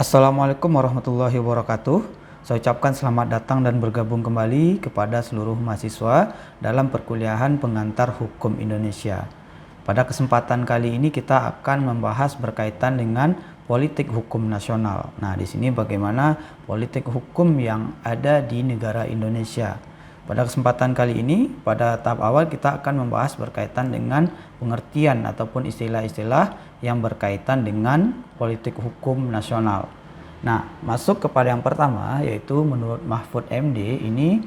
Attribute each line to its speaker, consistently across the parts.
Speaker 1: Assalamualaikum warahmatullahi wabarakatuh. Saya ucapkan selamat datang dan bergabung kembali kepada seluruh mahasiswa dalam perkuliahan pengantar hukum Indonesia. Pada kesempatan kali ini kita akan membahas berkaitan dengan politik hukum nasional. Nah, di sini bagaimana politik hukum yang ada di negara Indonesia. Pada kesempatan kali ini, pada tahap awal kita akan membahas berkaitan dengan pengertian ataupun istilah-istilah yang berkaitan dengan politik hukum nasional. Nah, masuk kepada yang pertama, yaitu menurut Mahfud MD, ini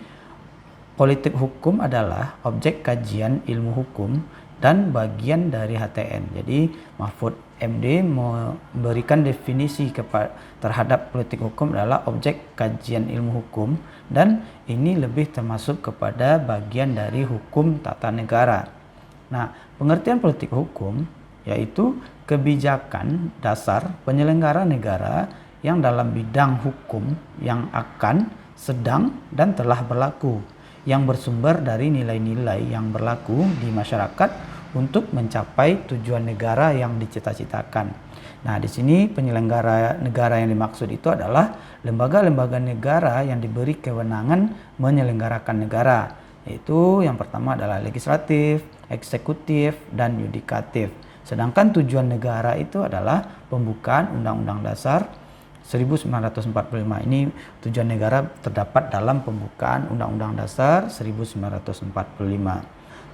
Speaker 1: politik hukum adalah objek kajian ilmu hukum dan bagian dari HTN. Jadi Mahfud MD memberikan definisi terhadap politik hukum adalah objek kajian ilmu hukum, dan ini lebih termasuk kepada bagian dari hukum tata negara. Nah, pengertian politik hukum yaitu kebijakan dasar penyelenggara negara yang dalam bidang hukum yang akan, sedang, dan telah berlaku, yang bersumber dari nilai-nilai yang berlaku di masyarakat untuk mencapai tujuan negara yang dicita-citakan. Nah, di sini penyelenggara negara yang dimaksud itu adalah lembaga-lembaga negara yang diberi kewenangan menyelenggarakan negara, yaitu yang pertama adalah legislatif, eksekutif, dan yudikatif. Sedangkan tujuan negara itu adalah pembukaan Undang-Undang Dasar 1945. Ini tujuan negara terdapat dalam pembukaan Undang-Undang Dasar 1945.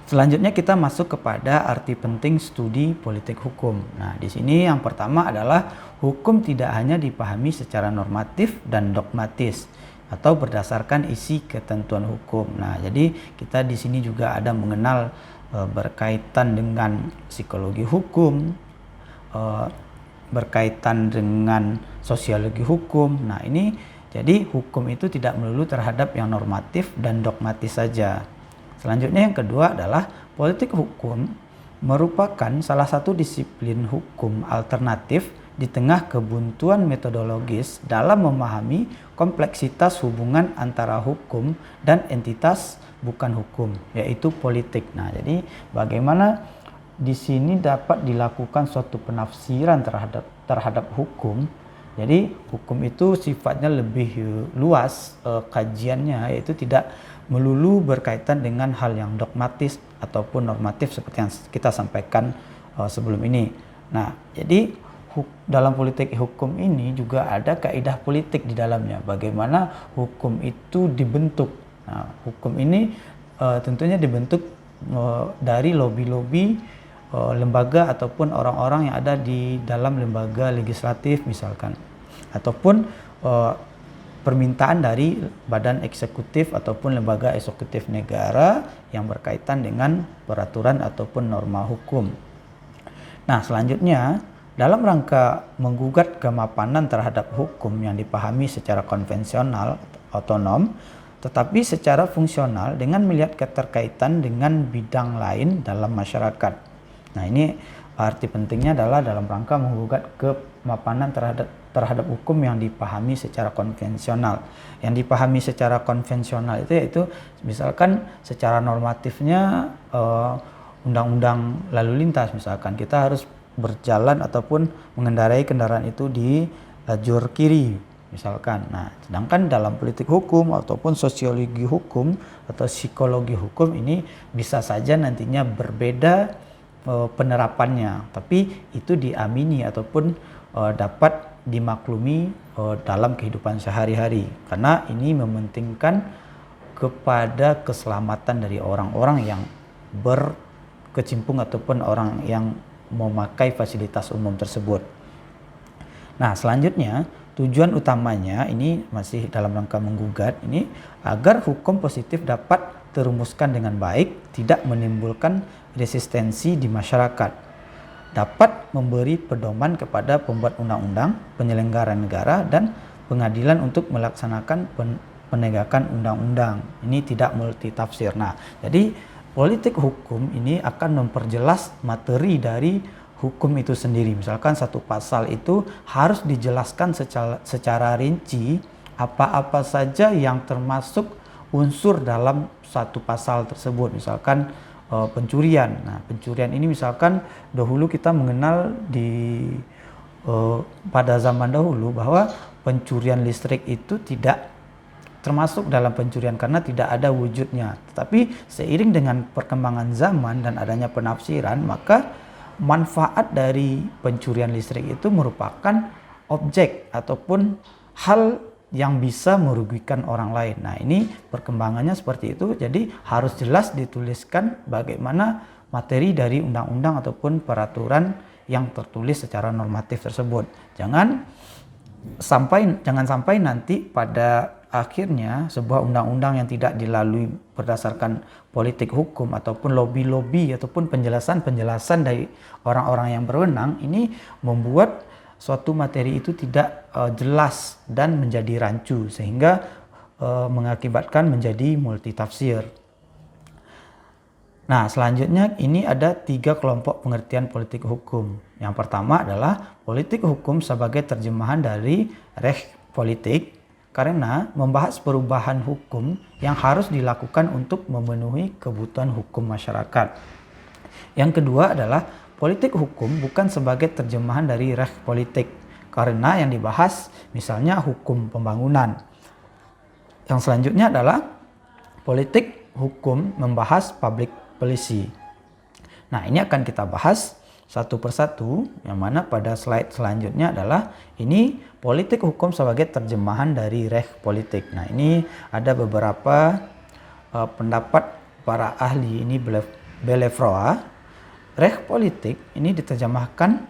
Speaker 1: Selanjutnya kita masuk kepada arti penting studi politik hukum. Nah, di sini yang pertama adalah hukum tidak hanya dipahami secara normatif dan dogmatis atau berdasarkan isi ketentuan hukum. Nah, jadi kita di sini juga ada mengenal berkaitan dengan psikologi hukum, berkaitan dengan sosiologi hukum. Nah, ini jadi hukum itu tidak melulu terhadap yang normatif dan dogmatis saja. Selanjutnya yang kedua adalah politik hukum merupakan salah satu disiplin hukum alternatif di tengah kebuntuan metodologis dalam memahami kompleksitas hubungan antara hukum dan entitas bukan hukum, yaitu politik. Nah, jadi bagaimana di sini dapat dilakukan suatu penafsiran terhadap hukum. Jadi hukum itu sifatnya lebih luas kajiannya, yaitu tidak melulu berkaitan dengan hal yang dogmatis ataupun normatif seperti yang kita sampaikan sebelum ini. Nah, jadi dalam politik hukum ini juga ada kaidah politik di dalamnya. Bagaimana hukum itu dibentuk. Nah, hukum ini tentunya dibentuk dari lobi-lobi lembaga ataupun orang-orang yang ada di dalam lembaga legislatif misalkan, ataupun permintaan dari badan eksekutif ataupun lembaga eksekutif negara yang berkaitan dengan peraturan ataupun norma hukum. Nah, selanjutnya dalam rangka menggugat kemapanan terhadap hukum yang dipahami secara konvensional otonom tetapi secara fungsional dengan melihat keterkaitan dengan bidang lain dalam masyarakat. Nah, ini arti pentingnya adalah dalam rangka menggugat kemapanan terhadap hukum yang dipahami secara konvensional. Yang dipahami secara konvensional itu yaitu misalkan secara normatifnya undang-undang lalu lintas, misalkan kita harus berjalan ataupun mengendarai kendaraan itu di lajur kiri misalkan. Nah, sedangkan dalam politik hukum ataupun sosiologi hukum atau psikologi hukum ini bisa saja nantinya berbeda penerapannya, tapi itu diamini ataupun dapat dimaklumi dalam kehidupan sehari-hari, karena ini mementingkan kepada keselamatan dari orang-orang yang berkecimpung ataupun orang yang memakai fasilitas umum tersebut. Nah, selanjutnya tujuan utamanya ini masih dalam rangka menggugat ini agar hukum positif dapat terumuskan dengan baik, tidak menimbulkan resistensi di masyarakat, dapat memberi pedoman kepada pembuat undang-undang, penyelenggara negara, dan pengadilan untuk melaksanakan penegakan undang-undang. Ini tidak multitafsir. Nah, jadi politik hukum ini akan memperjelas materi dari hukum itu sendiri. Misalkan satu pasal itu harus dijelaskan secara rinci apa-apa saja yang termasuk unsur dalam satu pasal tersebut. Misalkan pencurian. Nah, pencurian ini misalkan dahulu kita mengenal di pada zaman dahulu bahwa pencurian listrik itu tidak termasuk dalam pencurian karena tidak ada wujudnya. Tetapi seiring dengan perkembangan zaman dan adanya penafsiran, maka manfaat dari pencurian listrik itu merupakan objek ataupun hal yang bisa merugikan orang lain. Nah, ini perkembangannya seperti itu. Jadi harus jelas dituliskan bagaimana materi dari undang-undang ataupun peraturan yang tertulis secara normatif tersebut. Jangan sampai nanti pada akhirnya sebuah undang-undang yang tidak dilalui berdasarkan politik hukum ataupun lobby-lobby ataupun penjelasan-penjelasan dari orang-orang yang berwenang ini membuat suatu materi itu tidak jelas dan menjadi rancu sehingga mengakibatkan menjadi multitafsir. Nah, selanjutnya ini ada 3 kelompok pengertian politik hukum. Yang pertama adalah politik hukum sebagai terjemahan dari Rechtspolitik karena membahas perubahan hukum yang harus dilakukan untuk memenuhi kebutuhan hukum masyarakat. Yang kedua adalah politik hukum bukan sebagai terjemahan dari Rechtspolitik karena yang dibahas misalnya hukum pembangunan. Yang selanjutnya adalah politik hukum membahas public policy. Nah, ini akan kita bahas satu persatu, yang mana pada slide selanjutnya adalah ini politik hukum sebagai terjemahan dari Rechtspolitik. Nah, ini ada beberapa pendapat para ahli, ini Belefroa. Rechtspolitik ini diterjemahkan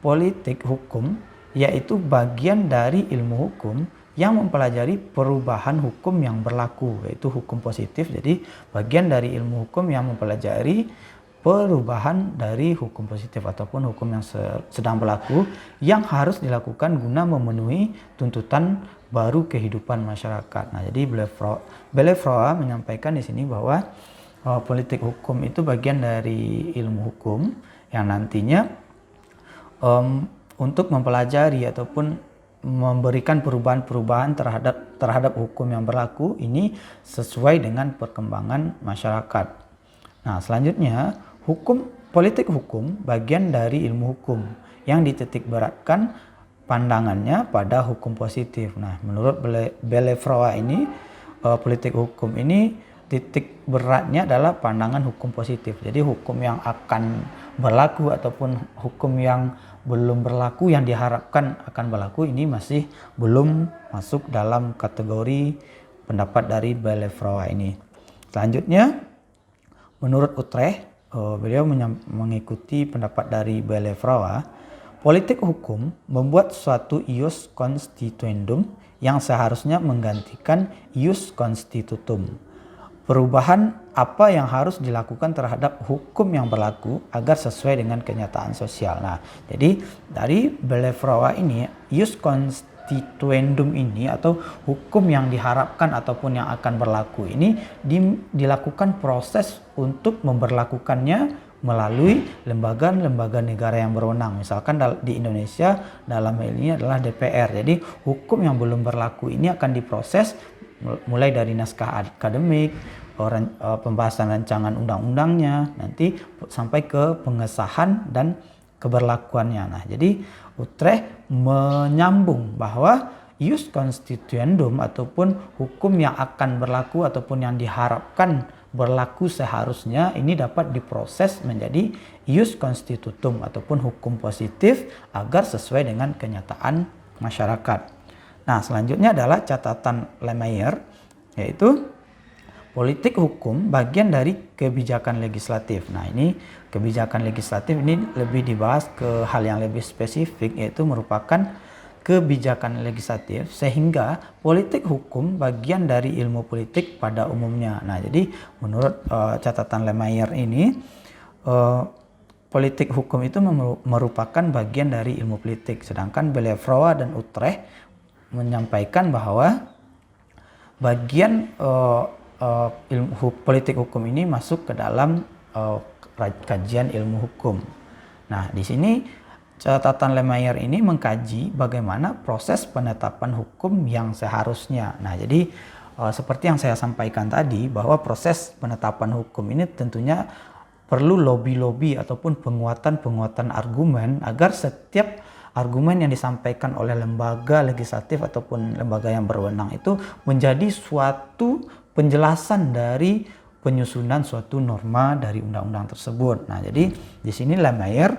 Speaker 1: politik hukum, yaitu bagian dari ilmu hukum yang mempelajari perubahan hukum yang berlaku, yaitu hukum positif. Jadi bagian dari ilmu hukum yang mempelajari perubahan dari hukum positif ataupun hukum yang sedang berlaku yang harus dilakukan guna memenuhi tuntutan baru kehidupan masyarakat. Nah, jadi Belefroa menyampaikan di sini bahwa politik hukum itu bagian dari ilmu hukum yang nantinya untuk mempelajari ataupun memberikan perubahan-perubahan terhadap hukum yang berlaku ini sesuai dengan perkembangan masyarakat. Nah, selanjutnya politik hukum bagian dari ilmu hukum yang dititik beratkan pandangannya pada hukum positif. Nah, menurut Belefroa ini politik hukum ini titik beratnya adalah pandangan hukum positif. Jadi hukum yang akan berlaku ataupun hukum yang belum berlaku yang diharapkan akan berlaku ini masih belum masuk dalam kategori pendapat dari Belefroa ini. Selanjutnya menurut Utrecht, beliau mengikuti pendapat dari Belefroa, politik hukum membuat suatu ius constituendum yang seharusnya menggantikan ius constitutum. Perubahan apa yang harus dilakukan terhadap hukum yang berlaku agar sesuai dengan kenyataan sosial. Nah, jadi dari Belefroa ini, ius constituendum ini atau hukum yang diharapkan ataupun yang akan berlaku ini dilakukan proses untuk memberlakukannya melalui lembaga-lembaga negara yang berwenang. Misalkan di Indonesia dalam hal ini adalah DPR. Jadi hukum yang belum berlaku ini akan diproses mulai dari naskah akademik, pembahasan rancangan undang-undangnya, nanti sampai ke pengesahan dan keberlakuannya. Nah, jadi Utrecht menyambung bahwa ius constituendum ataupun hukum yang akan berlaku ataupun yang diharapkan berlaku seharusnya ini dapat diproses menjadi ius constitutum ataupun hukum positif agar sesuai dengan kenyataan masyarakat. Nah, selanjutnya adalah catatan Lemaier, yaitu politik hukum bagian dari kebijakan legislatif. Nah, ini kebijakan legislatif ini lebih dibahas ke hal yang lebih spesifik, yaitu merupakan kebijakan legislatif sehingga politik hukum bagian dari ilmu politik pada umumnya. Nah, jadi menurut catatan Lemaier ini politik hukum itu merupakan bagian dari ilmu politik, sedangkan Belefroa dan Utrecht menyampaikan bahwa bagian politik hukum ini masuk ke dalam kajian ilmu hukum. Nah, di sini catatan Lemaier ini mengkaji bagaimana proses penetapan hukum yang seharusnya. Nah, jadi seperti yang saya sampaikan tadi bahwa proses penetapan hukum ini tentunya perlu lobby-lobby ataupun penguatan-penguatan argumen agar setiap argumen yang disampaikan oleh lembaga legislatif ataupun lembaga yang berwenang itu menjadi suatu penjelasan dari penyusunan suatu norma dari undang-undang tersebut. Nah, jadi di sini Lemaier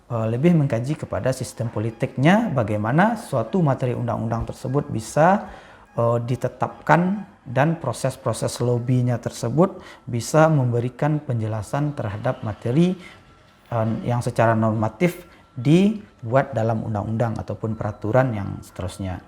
Speaker 1: lebih mengkaji kepada sistem politiknya, bagaimana suatu materi undang-undang tersebut bisa ditetapkan dan proses-proses lobbynya tersebut bisa memberikan penjelasan terhadap materi yang secara normatif dibuat dalam undang-undang ataupun peraturan yang seterusnya.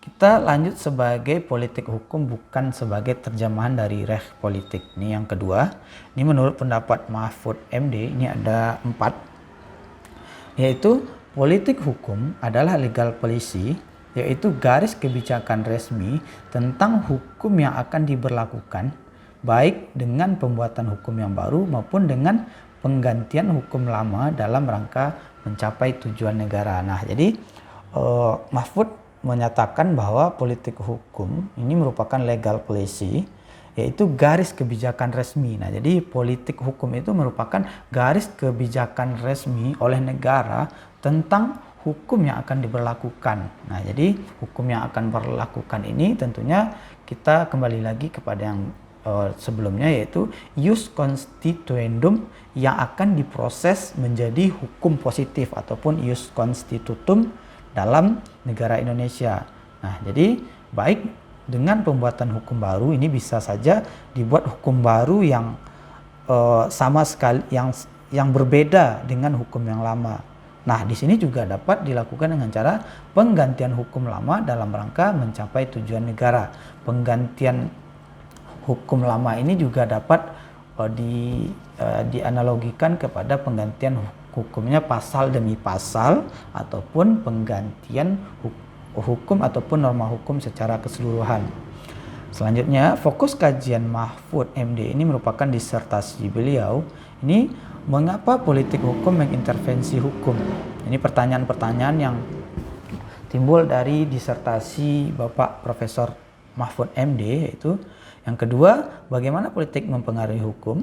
Speaker 1: Kita lanjut sebagai politik hukum bukan sebagai terjemahan dari Recht politik. Ini yang kedua. Ini menurut pendapat Mahfud MD, ini ada 4. Yaitu politik hukum adalah legal policy, yaitu garis kebijakan resmi tentang hukum yang akan diberlakukan, baik dengan pembuatan hukum yang baru maupun dengan penggantian hukum lama dalam rangka mencapai tujuan negara. Nah, jadi Mahfud menyatakan bahwa politik hukum ini merupakan legal policy, yaitu garis kebijakan resmi. Nah, jadi politik hukum itu merupakan garis kebijakan resmi oleh negara tentang hukum yang akan diberlakukan. Nah, jadi hukum yang akan diberlakukan ini tentunya kita kembali lagi kepada yang sebelumnya, yaitu ius constituendum yang akan diproses menjadi hukum positif ataupun ius constitutum dalam negara Indonesia. Nah, jadi baik dengan pembuatan hukum baru ini bisa saja dibuat hukum baru yang sama sekali yang berbeda dengan hukum yang lama. Nah, di sini juga dapat dilakukan dengan cara penggantian hukum lama dalam rangka mencapai tujuan negara. Penggantian hukum lama ini juga dapat dianalogikan kepada penggantian hukumnya pasal demi pasal ataupun penggantian hukum ataupun norma hukum secara keseluruhan. Selanjutnya, fokus kajian Mahfud MD ini merupakan disertasi beliau. Ini mengapa politik hukum mengintervensi hukum? Ini pertanyaan-pertanyaan yang timbul dari disertasi Bapak Profesor Mahfud MD, yaitu yang kedua, bagaimana politik mempengaruhi hukum?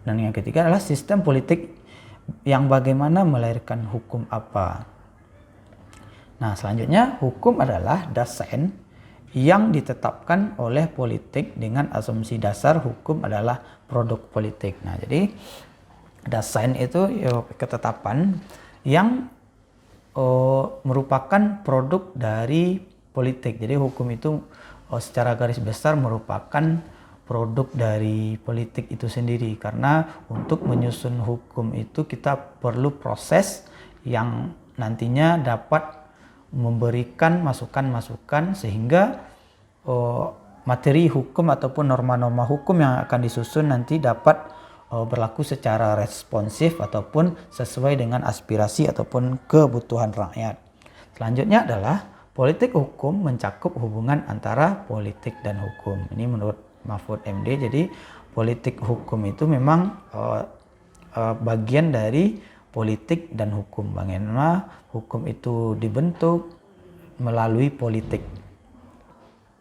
Speaker 1: Dan yang ketiga adalah sistem politik yang bagaimana melahirkan hukum apa? Nah, selanjutnya hukum adalah Dasein yang ditetapkan oleh politik dengan asumsi dasar hukum adalah produk politik. Nah, jadi Dasein itu ketetapan yang merupakan produk dari politik. Jadi hukum itu secara garis besar merupakan produk dari politik itu sendiri, karena untuk menyusun hukum itu kita perlu proses yang nantinya dapat memberikan masukan-masukan sehingga materi hukum ataupun norma-norma hukum yang akan disusun nanti dapat berlaku secara responsif ataupun sesuai dengan aspirasi ataupun kebutuhan rakyat. Selanjutnya adalah politik hukum mencakup hubungan antara politik dan hukum. Ini menurut Mahfud MD. Jadi politik hukum itu memang bagian dari politik dan hukum. Bagaimana hukum itu dibentuk melalui politik.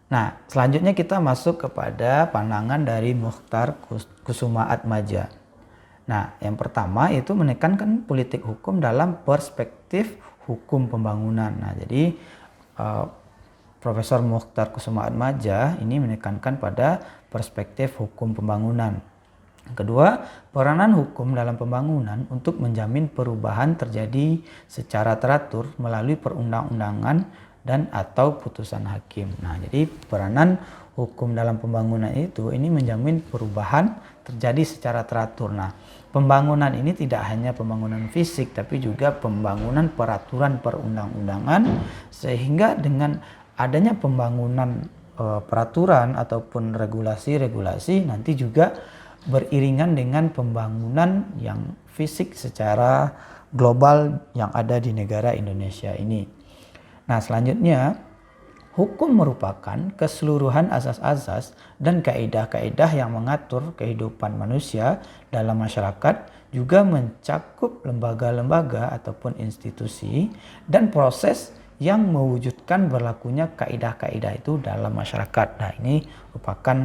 Speaker 1: Nah, selanjutnya kita masuk kepada pandangan dari Mukhtar Kusumaatmadja. Nah, yang pertama itu menekankan politik hukum dalam perspektif hukum pembangunan. Nah, jadi Profesor Mukhtar Kusumaatmadja ini menekankan pada perspektif hukum pembangunan. Kedua, peranan hukum dalam pembangunan untuk menjamin perubahan terjadi secara teratur melalui perundang-undangan dan atau putusan hakim. Nah, jadi peranan hukum dalam pembangunan itu ini menjamin perubahan terjadi secara teratur. Nah, pembangunan ini tidak hanya pembangunan fisik tapi juga pembangunan peraturan perundang-undangan, sehingga dengan adanya pembangunan peraturan ataupun regulasi-regulasi nanti juga beriringan dengan pembangunan yang fisik secara global yang ada di negara Indonesia ini. Nah, selanjutnya hukum merupakan keseluruhan asas-asas dan kaidah-kaidah yang mengatur kehidupan manusia dalam masyarakat, juga mencakup lembaga-lembaga ataupun institusi dan proses yang mewujudkan berlakunya kaidah-kaidah itu dalam masyarakat. Nah, ini merupakan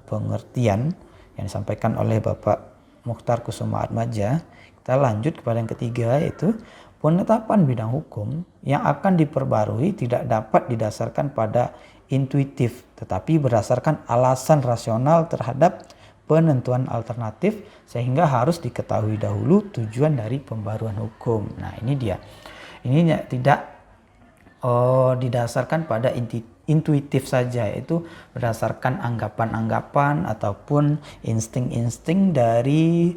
Speaker 1: pengertian yang disampaikan oleh Bapak Mukhtar Kusumaatmadja. Kita lanjut kepada yang ketiga, yaitu penetapan bidang hukum yang akan diperbarui tidak dapat didasarkan pada intuitif, tetapi berdasarkan alasan rasional terhadap penentuan alternatif, sehingga harus diketahui dahulu tujuan dari pembaruan hukum. Nah, ini dia. Ini tidak didasarkan pada intuitif saja, yaitu berdasarkan anggapan-anggapan ataupun insting-insting dari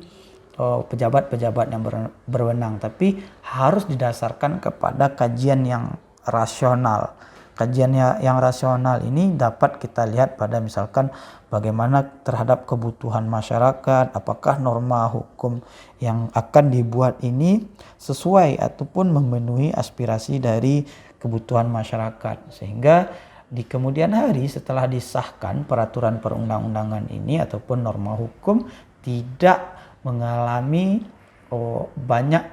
Speaker 1: pejabat-pejabat yang berwenang, tapi harus didasarkan kepada kajian yang rasional. Kajian yang rasional ini dapat kita lihat pada misalkan bagaimana terhadap kebutuhan masyarakat, apakah norma hukum yang akan dibuat ini sesuai ataupun memenuhi aspirasi dari kebutuhan masyarakat, sehingga di kemudian hari setelah disahkan peraturan perundang-undangan ini ataupun norma hukum tidak mengalami banyak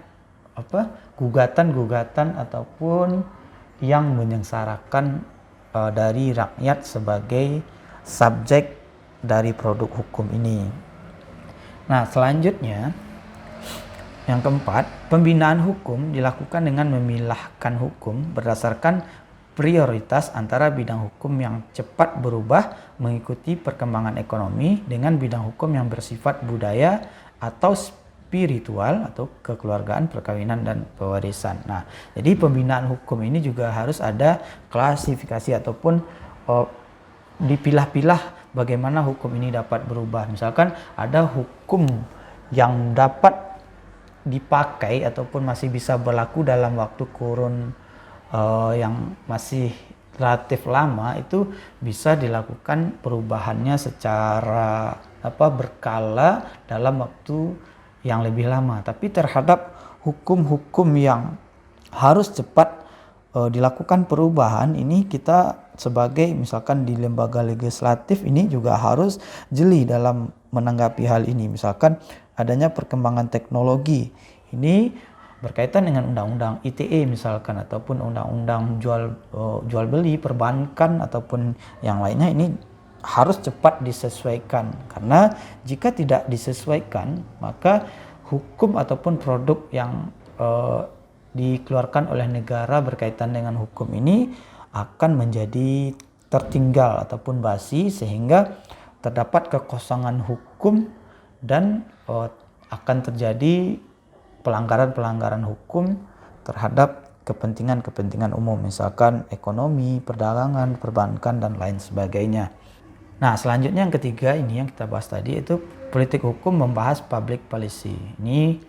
Speaker 1: gugatan-gugatan ataupun yang menyengsarakan dari rakyat sebagai subjek dari produk hukum ini. Nah, selanjutnya yang keempat, pembinaan hukum dilakukan dengan memilahkan hukum berdasarkan prioritas antara bidang hukum yang cepat berubah mengikuti perkembangan ekonomi dengan bidang hukum yang bersifat budaya atau spiritual atau kekeluargaan, perkawinan, dan pewarisan. Nah, jadi pembinaan hukum ini juga harus ada klasifikasi ataupun dipilah-pilah bagaimana hukum ini dapat berubah. Misalkan ada hukum yang dapat dipakai ataupun masih bisa berlaku dalam waktu kurun yang masih relatif lama, itu bisa dilakukan perubahannya secara berkala dalam waktu yang lebih lama. Tapi terhadap hukum-hukum yang harus cepat dilakukan perubahan ini, kita sebagai misalkan di lembaga legislatif ini juga harus jeli dalam menanggapi hal ini. Misalkan adanya perkembangan teknologi ini berkaitan dengan undang-undang ITE misalkan, ataupun undang-undang jual beli perbankan ataupun yang lainnya, ini harus cepat disesuaikan, karena jika tidak disesuaikan maka hukum ataupun produk yang dikeluarkan oleh negara berkaitan dengan hukum ini akan menjadi tertinggal ataupun basi, sehingga terdapat kekosongan hukum dan akan terjadi pelanggaran-pelanggaran hukum terhadap kepentingan-kepentingan umum, misalkan ekonomi, perdagangan, perbankan, dan lain sebagainya. Nah, selanjutnya yang ketiga ini yang kita bahas tadi, itu politik hukum membahas public policy. Ini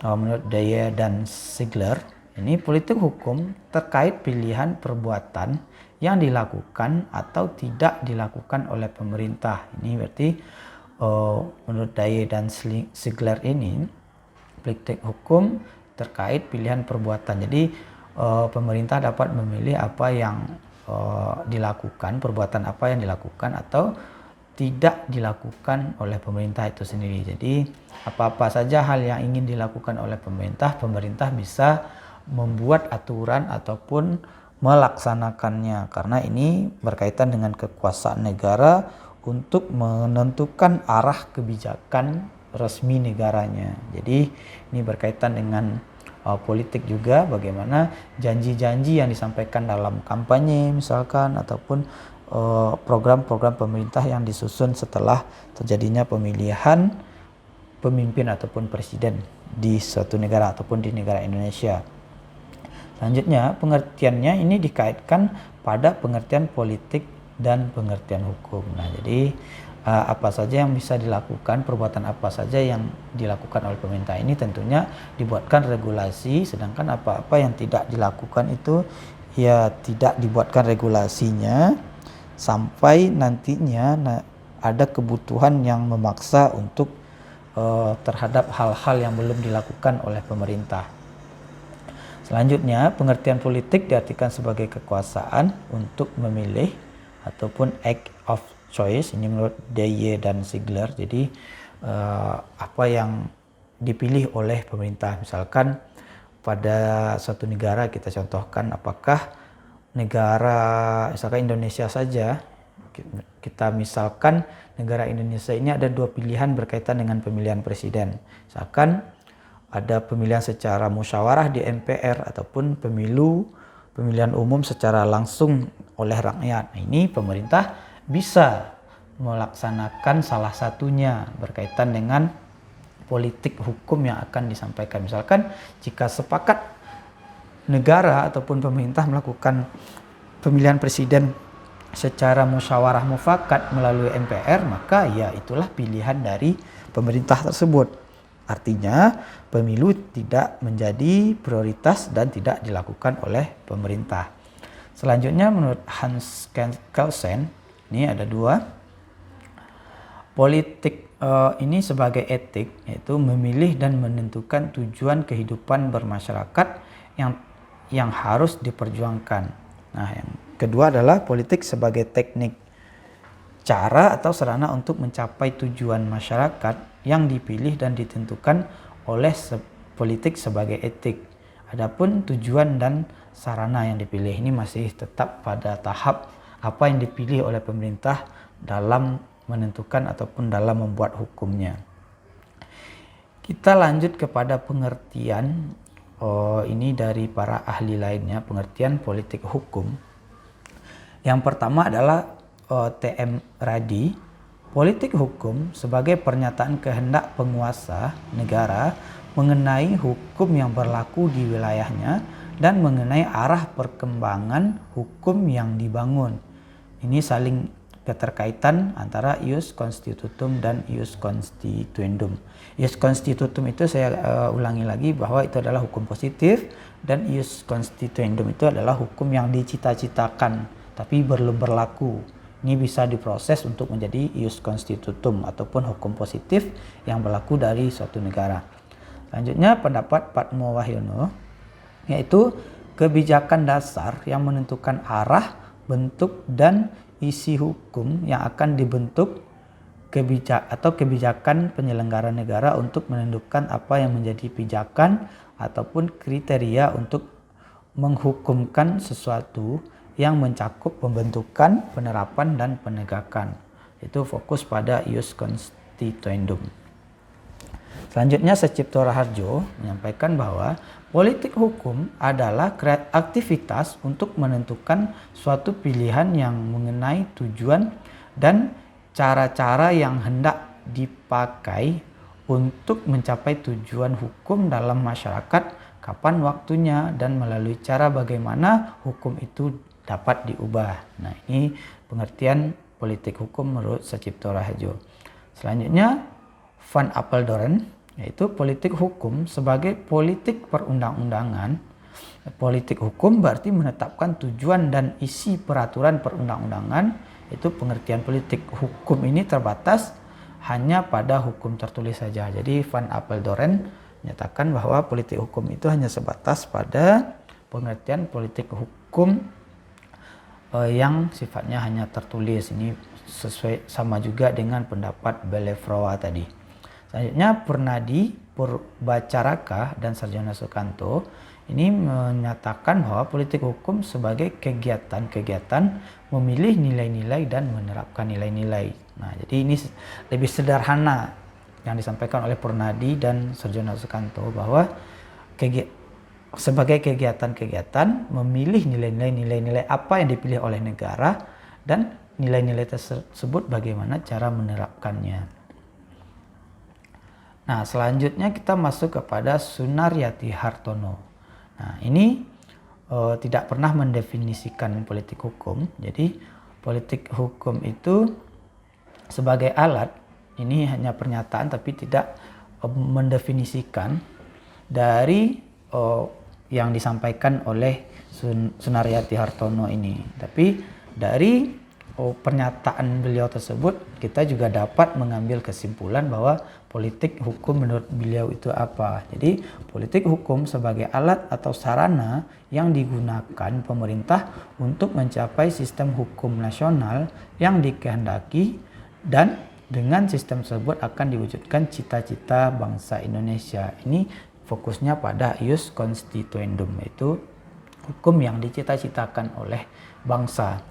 Speaker 1: menurut Dyer dan Ziegler, ini politik hukum terkait pilihan perbuatan yang dilakukan atau tidak dilakukan oleh pemerintah. Ini berarti menurut Dyer dan Ziegler ini politik hukum terkait pilihan perbuatan. Jadi pemerintah dapat memilih apa yang dilakukan, perbuatan apa yang dilakukan atau tidak dilakukan oleh pemerintah itu sendiri. Jadi apa-apa saja hal yang ingin dilakukan oleh pemerintah, pemerintah bisa membuat aturan ataupun melaksanakannya, karena ini berkaitan dengan kekuasaan negara untuk menentukan arah kebijakan resmi negaranya. Jadi ini berkaitan dengan politik juga, bagaimana janji-janji yang disampaikan dalam kampanye misalkan, ataupun program-program pemerintah yang disusun setelah terjadinya pemilihan pemimpin ataupun presiden di suatu negara ataupun di negara Indonesia. Selanjutnya, pengertiannya ini dikaitkan pada pengertian politik dan pengertian hukum. Nah, jadi apa saja yang bisa dilakukan, perbuatan apa saja yang dilakukan oleh pemerintah ini tentunya dibuatkan regulasi, sedangkan apa-apa yang tidak dilakukan itu ya tidak dibuatkan regulasinya sampai nantinya ada kebutuhan yang memaksa untuk terhadap hal-hal yang belum dilakukan oleh pemerintah. Selanjutnya, pengertian politik diartikan sebagai kekuasaan untuk memilih ataupun act of choice, ini menurut Dyer dan Ziegler. Jadi apa yang dipilih oleh pemerintah, misalkan pada suatu negara, kita contohkan apakah negara misalkan Indonesia saja, kita misalkan negara Indonesia ini ada dua pilihan berkaitan dengan pemilihan presiden. Misalkan ada pemilihan secara musyawarah di MPR ataupun pemilihan umum secara langsung oleh rakyat. Nah, ini pemerintah bisa melaksanakan salah satunya berkaitan dengan politik hukum yang akan disampaikan. Misalkan jika sepakat negara ataupun pemerintah melakukan pemilihan presiden secara musyawarah mufakat melalui MPR, maka ya itulah pilihan dari pemerintah tersebut. Artinya pemilu tidak menjadi prioritas dan tidak dilakukan oleh pemerintah. Selanjutnya menurut Hans Kelsen, ini ada dua. Politik ini sebagai etik, yaitu memilih dan menentukan tujuan kehidupan bermasyarakat yang harus diperjuangkan. Nah, yang kedua adalah politik sebagai teknik, cara atau sarana untuk mencapai tujuan masyarakat yang dipilih dan ditentukan oleh politik sebagai etik. Adapun tujuan dan sarana yang dipilih ini masih tetap pada tahap apa yang dipilih oleh pemerintah dalam menentukan ataupun dalam membuat hukumnya. Kita lanjut kepada pengertian ini dari para ahli lainnya, pengertian politik hukum. Yang pertama adalah T.M. Radi. Politik hukum sebagai pernyataan kehendak penguasa negara mengenai hukum yang berlaku di wilayahnya dan mengenai arah perkembangan hukum yang dibangun. Ini saling keterkaitan antara ius constitutum dan ius constituendum. Ius constitutum itu saya ulangi lagi bahwa itu adalah hukum positif, dan ius constituendum itu adalah hukum yang dicita-citakan tapi belum berlaku. Ini bisa diproses untuk menjadi ius constitutum ataupun hukum positif yang berlaku dari suatu negara. Selanjutnya pendapat Patmo Wahyono, yaitu kebijakan dasar yang menentukan arah, bentuk, dan isi hukum yang akan dibentuk kebijakan penyelenggara negara untuk menentukan apa yang menjadi pijakan ataupun kriteria untuk menghukumkan sesuatu yang mencakup pembentukan, penerapan, dan penegakan. Itu fokus pada ius constituendum. Selanjutnya Secipto Raharjo menyampaikan bahwa politik hukum adalah aktivitas untuk menentukan suatu pilihan yang mengenai tujuan dan cara-cara yang hendak dipakai untuk mencapai tujuan hukum dalam masyarakat, kapan waktunya, dan melalui cara bagaimana hukum itu dapat diubah. Nah, ini pengertian politik hukum menurut Secipto Raharjo. Selanjutnya Van Apeldoorn, yaitu politik hukum sebagai politik perundang-undangan. Politik hukum berarti menetapkan tujuan dan isi peraturan perundang-undangan. Itu pengertian politik hukum ini terbatas hanya pada hukum tertulis saja. Jadi Van Apeldoorn menyatakan bahwa politik hukum itu hanya sebatas pada pengertian politik hukum yang sifatnya hanya tertulis. Ini sesuai sama juga dengan pendapat Belefroa tadi. Selanjutnya Purnadi, Purbacaraka, dan Sarjona Sukanto ini menyatakan bahwa politik hukum sebagai kegiatan-kegiatan memilih nilai-nilai dan menerapkan nilai-nilai. Nah, jadi ini lebih sederhana yang disampaikan oleh Purnadi dan Sarjona Sukanto bahwa sebagai kegiatan-kegiatan memilih nilai-nilai apa yang dipilih oleh negara dan nilai-nilai tersebut bagaimana cara menerapkannya. Nah, selanjutnya kita masuk kepada Sunaryati Hartono. Nah, ini tidak pernah mendefinisikan politik hukum. Jadi politik hukum itu sebagai alat, ini hanya pernyataan tapi tidak mendefinisikan dari yang disampaikan oleh Sunaryati Hartono ini. Tapi dari pernyataan beliau tersebut kita juga dapat mengambil kesimpulan bahwa politik hukum menurut beliau itu apa. Jadi politik hukum sebagai alat atau sarana yang digunakan pemerintah untuk mencapai sistem hukum nasional yang dikehendaki, dan dengan sistem tersebut akan diwujudkan cita-cita bangsa Indonesia. Ini fokusnya pada ius constituendum, yaitu hukum yang dicita-citakan oleh bangsa.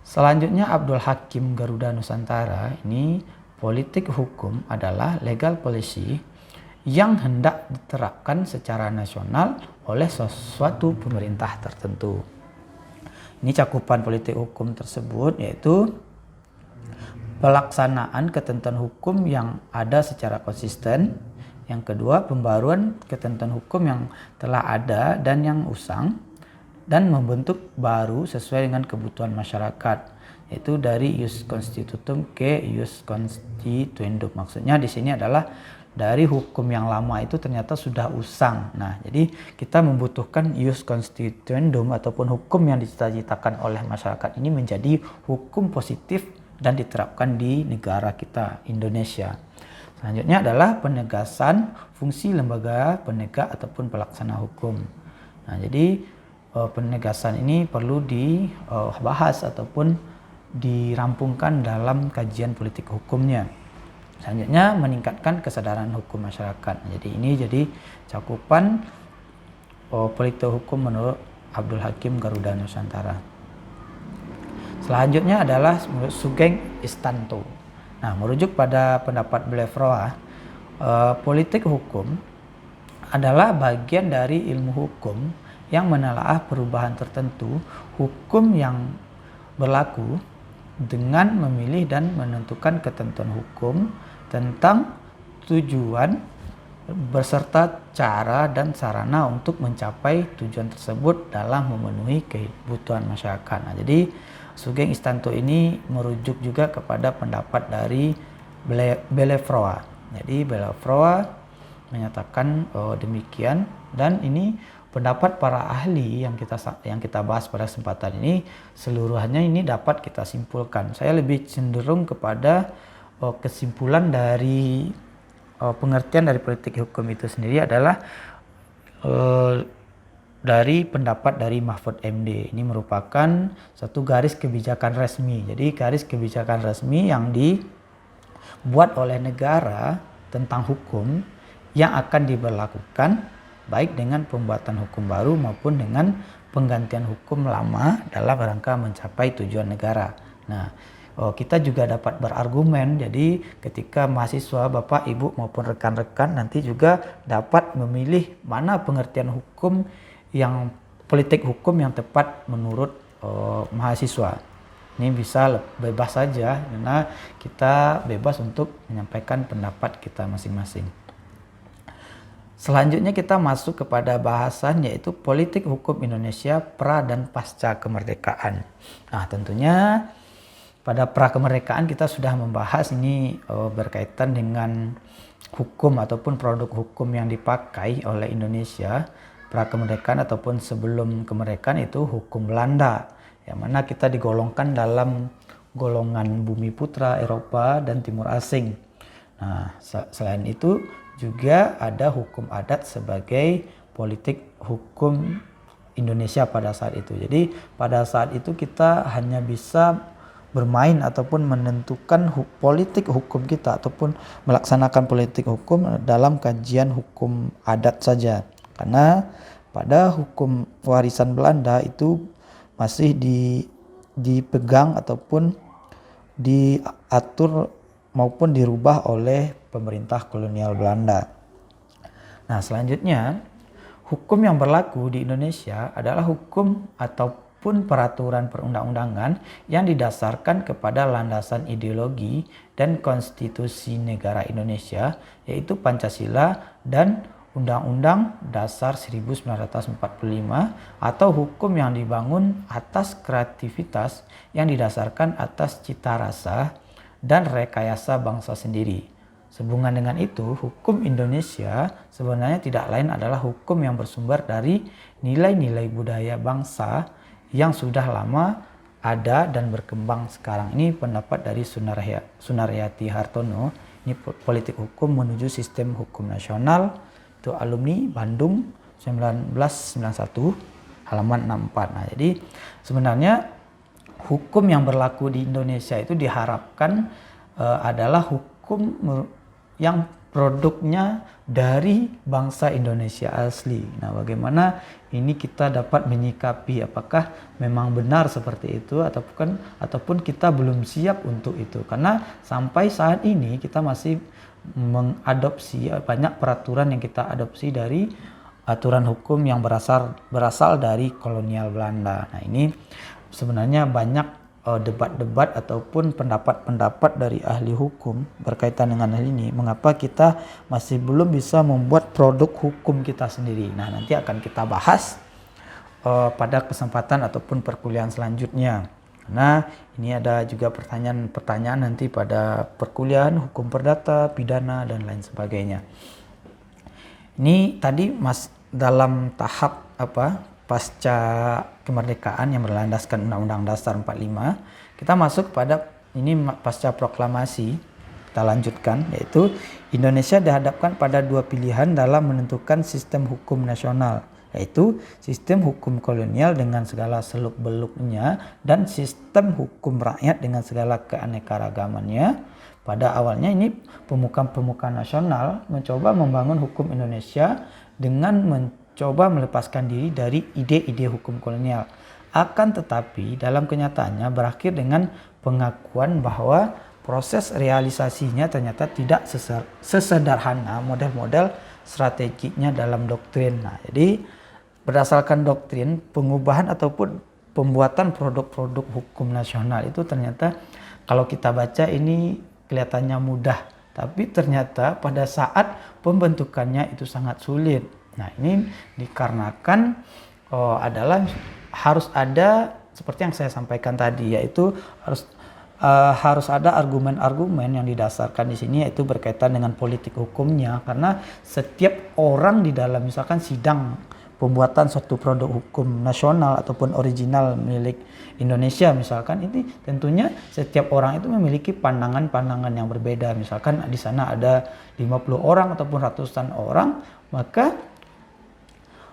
Speaker 1: Selanjutnya Abdul Hakim Garuda Nusantara, ini politik hukum adalah legal policy yang hendak diterapkan secara nasional oleh suatu pemerintah tertentu. Ini cakupan politik hukum tersebut yaitu pelaksanaan ketentuan hukum yang ada secara konsisten. Yang kedua, pembaruan ketentuan hukum yang telah ada dan yang usang, dan membentuk baru sesuai dengan kebutuhan masyarakat, yaitu dari ius constitutum ke ius constituendum. Maksudnya di sini adalah dari hukum yang lama itu ternyata sudah usang. Nah, jadi kita membutuhkan ius constituendum ataupun hukum yang dicita-citakan oleh masyarakat ini menjadi hukum positif dan diterapkan di negara kita, Indonesia. Selanjutnya adalah penegasan fungsi lembaga penegak ataupun pelaksana hukum. Nah, jadi penegasan ini perlu dibahas ataupun dirampungkan dalam kajian politik hukumnya. Selanjutnya, meningkatkan kesadaran hukum masyarakat. Jadi ini jadi cakupan politik hukum menurut Abdul Hakim Garuda Nusantara. Selanjutnya adalah menurut Sugeng Istanto. Nah, merujuk pada pendapat Blefroa, politik hukum adalah bagian dari ilmu hukum yang menelaah perubahan tertentu hukum yang berlaku dengan memilih dan menentukan ketentuan hukum tentang tujuan beserta cara dan sarana untuk mencapai tujuan tersebut dalam memenuhi kebutuhan masyarakat. Nah, jadi Sugeng Istanto ini merujuk juga kepada pendapat dari Blefroa. Jadi Blefroa menyatakan demikian, dan ini pendapat para ahli yang kita bahas pada kesempatan ini seluruhnya ini dapat kita simpulkan. Saya lebih cenderung kepada kesimpulan dari pengertian dari politik hukum itu sendiri adalah dari pendapat dari Mahfud MD. Ini merupakan satu garis kebijakan resmi. Jadi garis kebijakan resmi yang dibuat oleh negara tentang hukum yang akan diberlakukan baik dengan pembuatan hukum baru maupun dengan penggantian hukum lama dalam rangka mencapai tujuan negara. Nah, kita juga dapat berargumen, jadi ketika mahasiswa, Bapak, Ibu maupun rekan-rekan nanti juga dapat memilih mana pengertian hukum yang politik hukum yang tepat menurut mahasiswa. Ini bisa bebas saja karena kita bebas untuk menyampaikan pendapat kita masing-masing. Selanjutnya kita masuk kepada bahasan yaitu politik hukum Indonesia pra dan pasca kemerdekaan. Nah, tentunya pada pra kemerdekaan kita sudah membahas ini berkaitan dengan hukum ataupun produk hukum yang dipakai oleh Indonesia pra kemerdekaan ataupun sebelum kemerdekaan itu hukum Belanda, yang mana kita digolongkan dalam golongan bumi putra Eropa dan Timur Asing. Nah, selain itu juga ada hukum adat sebagai politik hukum Indonesia pada saat itu. Jadi pada saat itu kita hanya bisa bermain ataupun menentukan politik hukum kita ataupun melaksanakan politik hukum dalam kajian hukum adat saja. Karena pada hukum warisan Belanda itu masih dipegang ataupun diatur maupun dirubah oleh pemerintah kolonial Belanda. Nah, selanjutnya hukum yang berlaku di Indonesia adalah hukum ataupun peraturan perundang-undangan yang didasarkan kepada landasan ideologi dan konstitusi negara Indonesia, yaitu Pancasila dan Undang-Undang Dasar 1945, atau hukum yang dibangun atas kreativitas yang didasarkan atas cita rasa dan rekayasa bangsa sendiri. Sehubungan dengan itu, hukum Indonesia sebenarnya tidak lain adalah hukum yang bersumber dari nilai-nilai budaya bangsa yang sudah lama ada dan berkembang sekarang. Ini pendapat dari Sunaryati Hartono. Ini politik hukum menuju sistem hukum nasional. Itu alumni Bandung 1991 halaman 64. Nah, jadi sebenarnya hukum yang berlaku di Indonesia itu diharapkan adalah hukum yang produknya dari bangsa Indonesia asli. Nah, bagaimana ini kita dapat menyikapi, apakah memang benar seperti itu ataupun kita belum siap untuk itu? Karena sampai saat ini kita masih mengadopsi banyak peraturan yang kita adopsi dari aturan hukum yang berasal dari kolonial Belanda. Nah, ini sebenarnya banyak debat-debat ataupun pendapat-pendapat dari ahli hukum berkaitan dengan hal ini. Mengapa kita masih belum bisa membuat produk hukum kita sendiri? Nah, nanti akan kita bahas pada kesempatan ataupun perkuliahan selanjutnya. Karena ini ada juga pertanyaan-pertanyaan nanti pada perkuliahan hukum perdata, pidana, dan lain sebagainya. Ini tadi dalam tahap pasca kemerdekaan yang berlandaskan Undang-Undang Dasar 45, kita masuk pada ini pasca proklamasi. Kita lanjutkan, yaitu Indonesia dihadapkan pada dua pilihan dalam menentukan sistem hukum nasional, yaitu sistem hukum kolonial dengan segala seluk-beluknya dan sistem hukum rakyat dengan segala keanekaragamannya. Pada awalnya ini pemuka-pemuka nasional mencoba membangun hukum Indonesia dengan mencoba melepaskan diri dari ide-ide hukum kolonial. Akan tetapi dalam kenyataannya berakhir dengan pengakuan bahwa proses realisasinya ternyata tidak sesederhana model-model strategiknya dalam doktrin. Nah, jadi berdasarkan doktrin, pengubahan ataupun pembuatan produk-produk hukum nasional itu ternyata kalau kita baca ini kelihatannya mudah, tapi ternyata pada saat pembentukannya itu sangat sulit. Nah, ini dikarenakan harus ada seperti yang saya sampaikan tadi, yaitu harus ada argumen-argumen yang didasarkan di sini, yaitu berkaitan dengan politik hukumnya, karena setiap orang di dalam misalkan sidang pembuatan suatu produk hukum nasional ataupun original milik Indonesia misalkan, ini tentunya setiap orang itu memiliki pandangan-pandangan yang berbeda. Misalkan di sana ada 50 orang ataupun ratusan orang, maka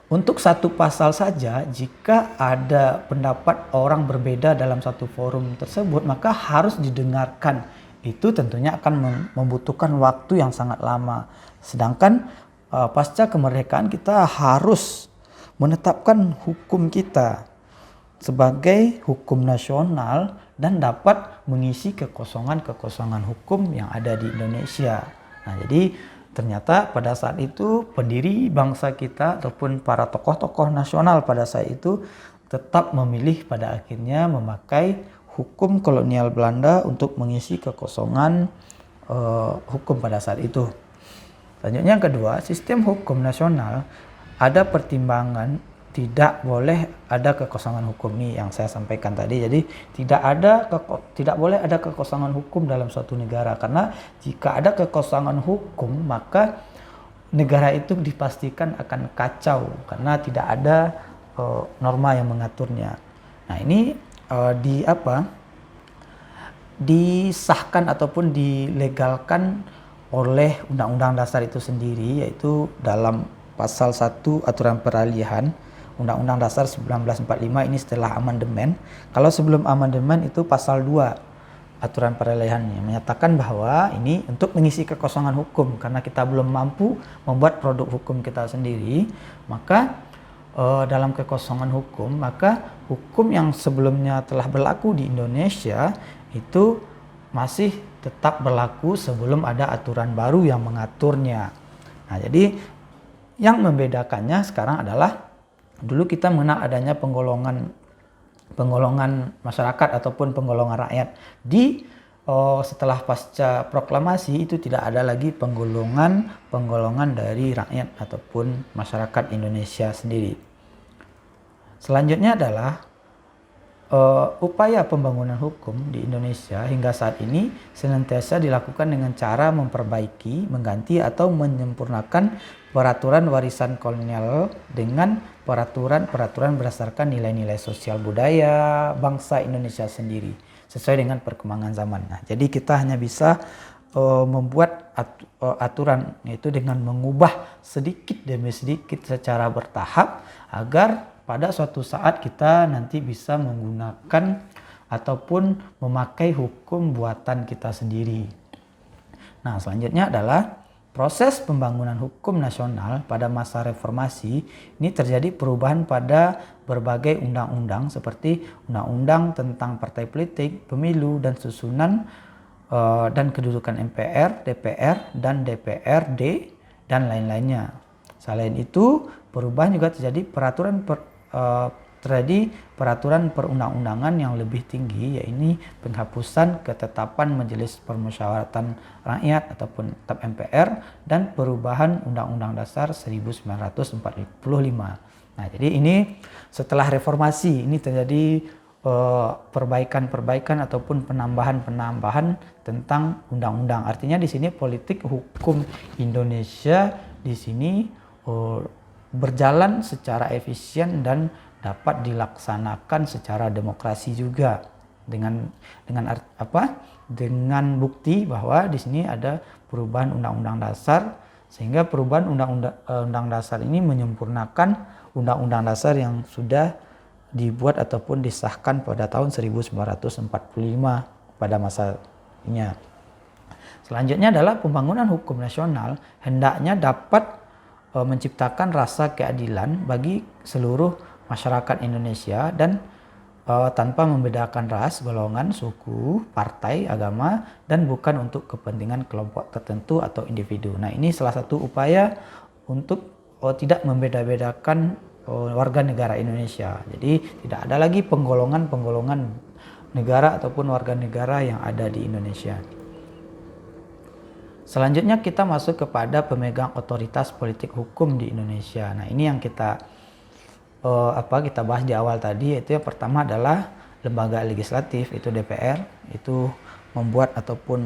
Speaker 1: untuk satu pasal saja jika ada pendapat orang berbeda dalam satu forum tersebut, maka harus didengarkan. Itu tentunya akan membutuhkan waktu yang sangat lama. Sedangkan pasca kemerdekaan kita harus menetapkan hukum kita sebagai hukum nasional dan dapat mengisi kekosongan-kekosongan hukum yang ada di Indonesia. Nah, jadi ternyata pada saat itu pendiri bangsa kita ataupun para tokoh-tokoh nasional pada saat itu tetap memilih pada akhirnya memakai hukum kolonial Belanda untuk mengisi kekosongan hukum pada saat itu. Selanjutnya yang kedua, sistem hukum nasional ada pertimbangan tidak boleh ada kekosongan hukum nih yang saya sampaikan tadi. Jadi tidak boleh ada kekosongan hukum dalam suatu negara, karena jika ada kekosongan hukum maka negara itu dipastikan akan kacau karena tidak ada norma yang mengaturnya. Nah, ini disahkan ataupun dilegalkan oleh Undang-Undang Dasar itu sendiri, yaitu dalam Pasal 1 Aturan Peralihan Undang-Undang Dasar 1945 ini setelah amandemen. Kalau sebelum amandemen itu Pasal 2 Aturan Peralihannya menyatakan bahwa ini untuk mengisi kekosongan hukum, karena kita belum mampu membuat produk hukum kita sendiri, maka dalam kekosongan hukum, maka hukum yang sebelumnya telah berlaku di Indonesia itu masih tetap berlaku sebelum ada aturan baru yang mengaturnya. Nah, jadi yang membedakannya sekarang adalah dulu kita mengenal adanya penggolongan masyarakat ataupun penggolongan rakyat. Setelah pasca proklamasi itu tidak ada lagi penggolongan dari rakyat ataupun masyarakat Indonesia sendiri. Selanjutnya adalah upaya pembangunan hukum di Indonesia hingga saat ini senantiasa dilakukan dengan cara memperbaiki, mengganti atau menyempurnakan peraturan warisan kolonial dengan peraturan-peraturan berdasarkan nilai-nilai sosial budaya bangsa Indonesia sendiri sesuai dengan perkembangan zaman. Nah, jadi kita hanya bisa membuat aturan, yaitu dengan mengubah sedikit demi sedikit secara bertahap agar pada suatu saat kita nanti bisa menggunakan ataupun memakai hukum buatan kita sendiri. Nah, selanjutnya adalah proses pembangunan hukum nasional pada masa reformasi. Ini terjadi perubahan pada berbagai undang-undang seperti undang-undang tentang partai politik, pemilu, dan susunan dan kedudukan MPR, DPR, dan DPRD, dan lain-lainnya. Selain itu, perubahan juga terjadi peraturan perundang-undangan yang lebih tinggi, yaitu penghapusan ketetapan Majelis Permusyawaratan Rakyat ataupun tetap MPR dan perubahan Undang-Undang Dasar 1945. Nah, jadi ini setelah reformasi ini terjadi perbaikan-perbaikan ataupun penambahan-penambahan tentang undang-undang. Artinya di sini politik hukum Indonesia di sini berjalan secara efisien dan dapat dilaksanakan secara demokrasi juga dengan bukti bahwa di sini ada perubahan undang-undang dasar, sehingga perubahan undang-undang dasar ini menyempurnakan undang-undang dasar yang sudah dibuat ataupun disahkan pada tahun 1945 pada masanya. Selanjutnya adalah pembangunan hukum nasional hendaknya dapat menciptakan rasa keadilan bagi seluruh masyarakat Indonesia dan tanpa membedakan ras, golongan, suku, partai, agama, dan bukan untuk kepentingan kelompok tertentu atau individu. Nah, ini salah satu upaya untuk tidak membeda-bedakan warga negara Indonesia. Jadi tidak ada lagi penggolongan-penggolongan negara ataupun warga negara yang ada di Indonesia. Selanjutnya kita masuk kepada pemegang otoritas politik hukum di Indonesia. Nah, ini yang kita bahas di awal tadi, yaitu yang pertama adalah lembaga legislatif, itu DPR, itu membuat ataupun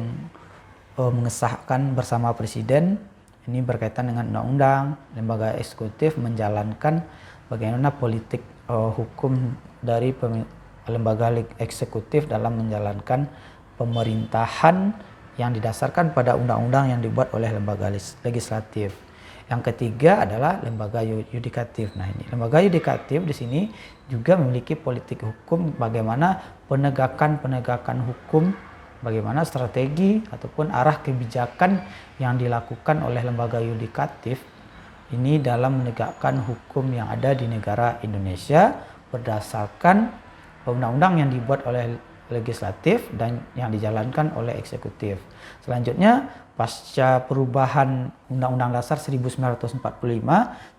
Speaker 1: mengesahkan bersama presiden. Ini berkaitan dengan undang-undang. Lembaga eksekutif menjalankan bagaimana politik hukum dari lembaga eksekutif dalam menjalankan pemerintahan yang didasarkan pada undang-undang yang dibuat oleh lembaga legislatif. Yang ketiga adalah lembaga yudikatif. Nah, ini lembaga yudikatif di sini juga memiliki politik hukum, bagaimana penegakan hukum, bagaimana strategi ataupun arah kebijakan yang dilakukan oleh lembaga yudikatif ini dalam menegakkan hukum yang ada di negara Indonesia berdasarkan undang-undang yang dibuat oleh legislatif dan yang dijalankan oleh eksekutif. Selanjutnya, pasca perubahan Undang-Undang Dasar 1945,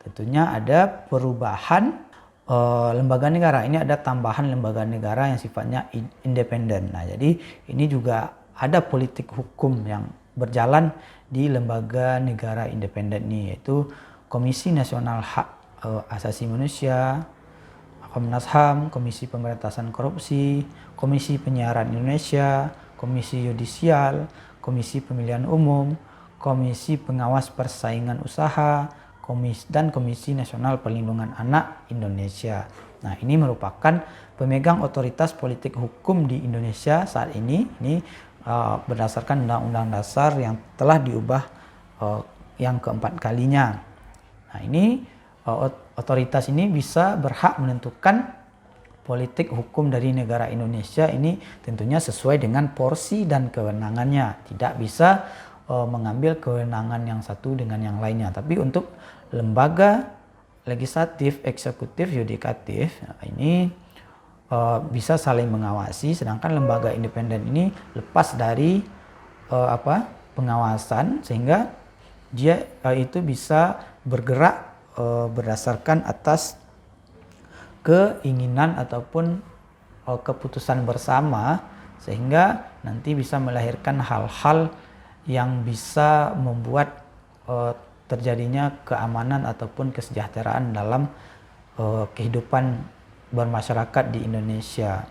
Speaker 1: tentunya ada perubahan lembaga negara. Ini ada tambahan lembaga negara yang sifatnya independen. Nah, jadi ini juga ada politik hukum yang berjalan di lembaga negara independen ini, yaitu Komisi Nasional Hak Asasi Manusia, Komnas HAM, Komisi Pemberantasan Korupsi, Komisi Penyiaran Indonesia, Komisi Yudisial, Komisi Pemilihan Umum, Komisi Pengawas Persaingan Usaha, dan Komisi Nasional Perlindungan Anak Indonesia. Nah, ini merupakan pemegang otoritas politik hukum di Indonesia saat ini. Ini berdasarkan Undang-Undang Dasar yang telah diubah yang keempat kalinya. Nah, ini otoritas ini bisa berhak menentukan politik hukum dari negara Indonesia ini tentunya sesuai dengan porsi dan kewenangannya. Tidak bisa mengambil kewenangan yang satu dengan yang lainnya. Tapi untuk lembaga legislatif, eksekutif, yudikatif, ini bisa saling mengawasi, sedangkan lembaga independen ini lepas dari pengawasan, sehingga dia itu bisa bergerak berdasarkan atas keinginan ataupun keputusan bersama, sehingga nanti bisa melahirkan hal-hal yang bisa membuat terjadinya keamanan ataupun kesejahteraan dalam kehidupan bermasyarakat di Indonesia.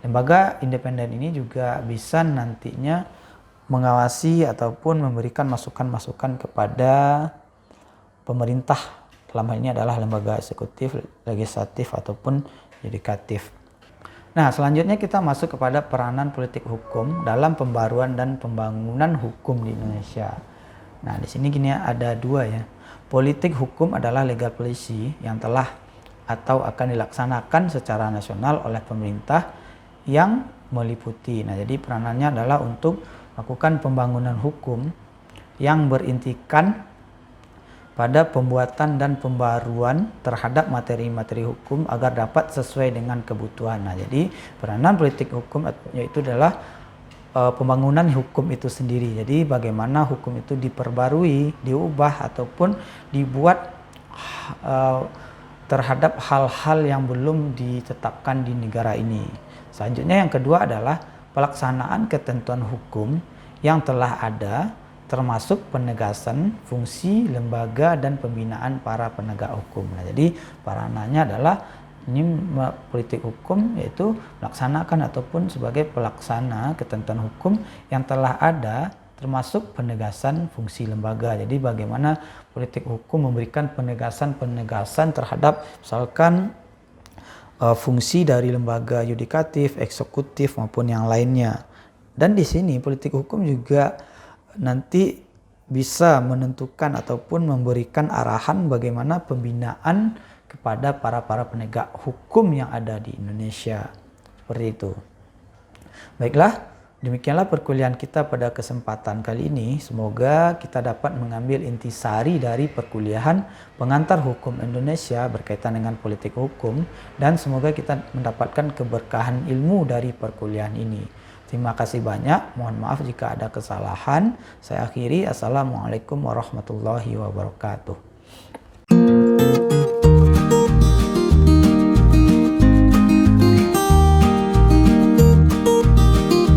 Speaker 1: Lembaga independen ini juga bisa nantinya mengawasi ataupun memberikan masukan-masukan kepada pemerintah. Dalam hal ini adalah lembaga eksekutif, legislatif ataupun yudikatif. Nah, selanjutnya kita masuk kepada peranan politik hukum dalam pembaruan dan pembangunan hukum di Indonesia. Nah, di sini gini ada dua ya. Politik hukum adalah legal policy yang telah atau akan dilaksanakan secara nasional oleh pemerintah yang meliputi. Nah, jadi peranannya adalah untuk melakukan pembangunan hukum yang berintikan pada pembuatan dan pembaruan terhadap materi-materi hukum agar dapat sesuai dengan kebutuhan. Nah, jadi peranan politik hukum yaitu adalah pembangunan hukum itu sendiri. Jadi bagaimana hukum itu diperbarui, diubah ataupun dibuat terhadap hal-hal yang belum ditetapkan di negara ini. Selanjutnya yang kedua adalah pelaksanaan ketentuan hukum yang telah ada, termasuk penegasan fungsi lembaga dan pembinaan para penegak hukum. Nah, jadi parananya adalah ini politik hukum, yaitu melaksanakan ataupun sebagai pelaksana ketentuan hukum yang telah ada, termasuk penegasan fungsi lembaga. Jadi bagaimana politik hukum memberikan penegasan terhadap misalkan fungsi dari lembaga yudikatif, eksekutif maupun yang lainnya. Dan di sini politik hukum juga nanti bisa menentukan ataupun memberikan arahan bagaimana pembinaan kepada para penegak hukum yang ada di Indonesia. Seperti itu. Baiklah, demikianlah perkuliahan kita pada kesempatan kali ini. Semoga kita dapat mengambil intisari dari perkuliahan pengantar hukum Indonesia berkaitan dengan politik hukum, dan semoga kita mendapatkan keberkahan ilmu dari perkuliahan ini. Terima kasih banyak. Mohon maaf jika ada kesalahan. Saya akhiri. Assalamualaikum warahmatullahi wabarakatuh.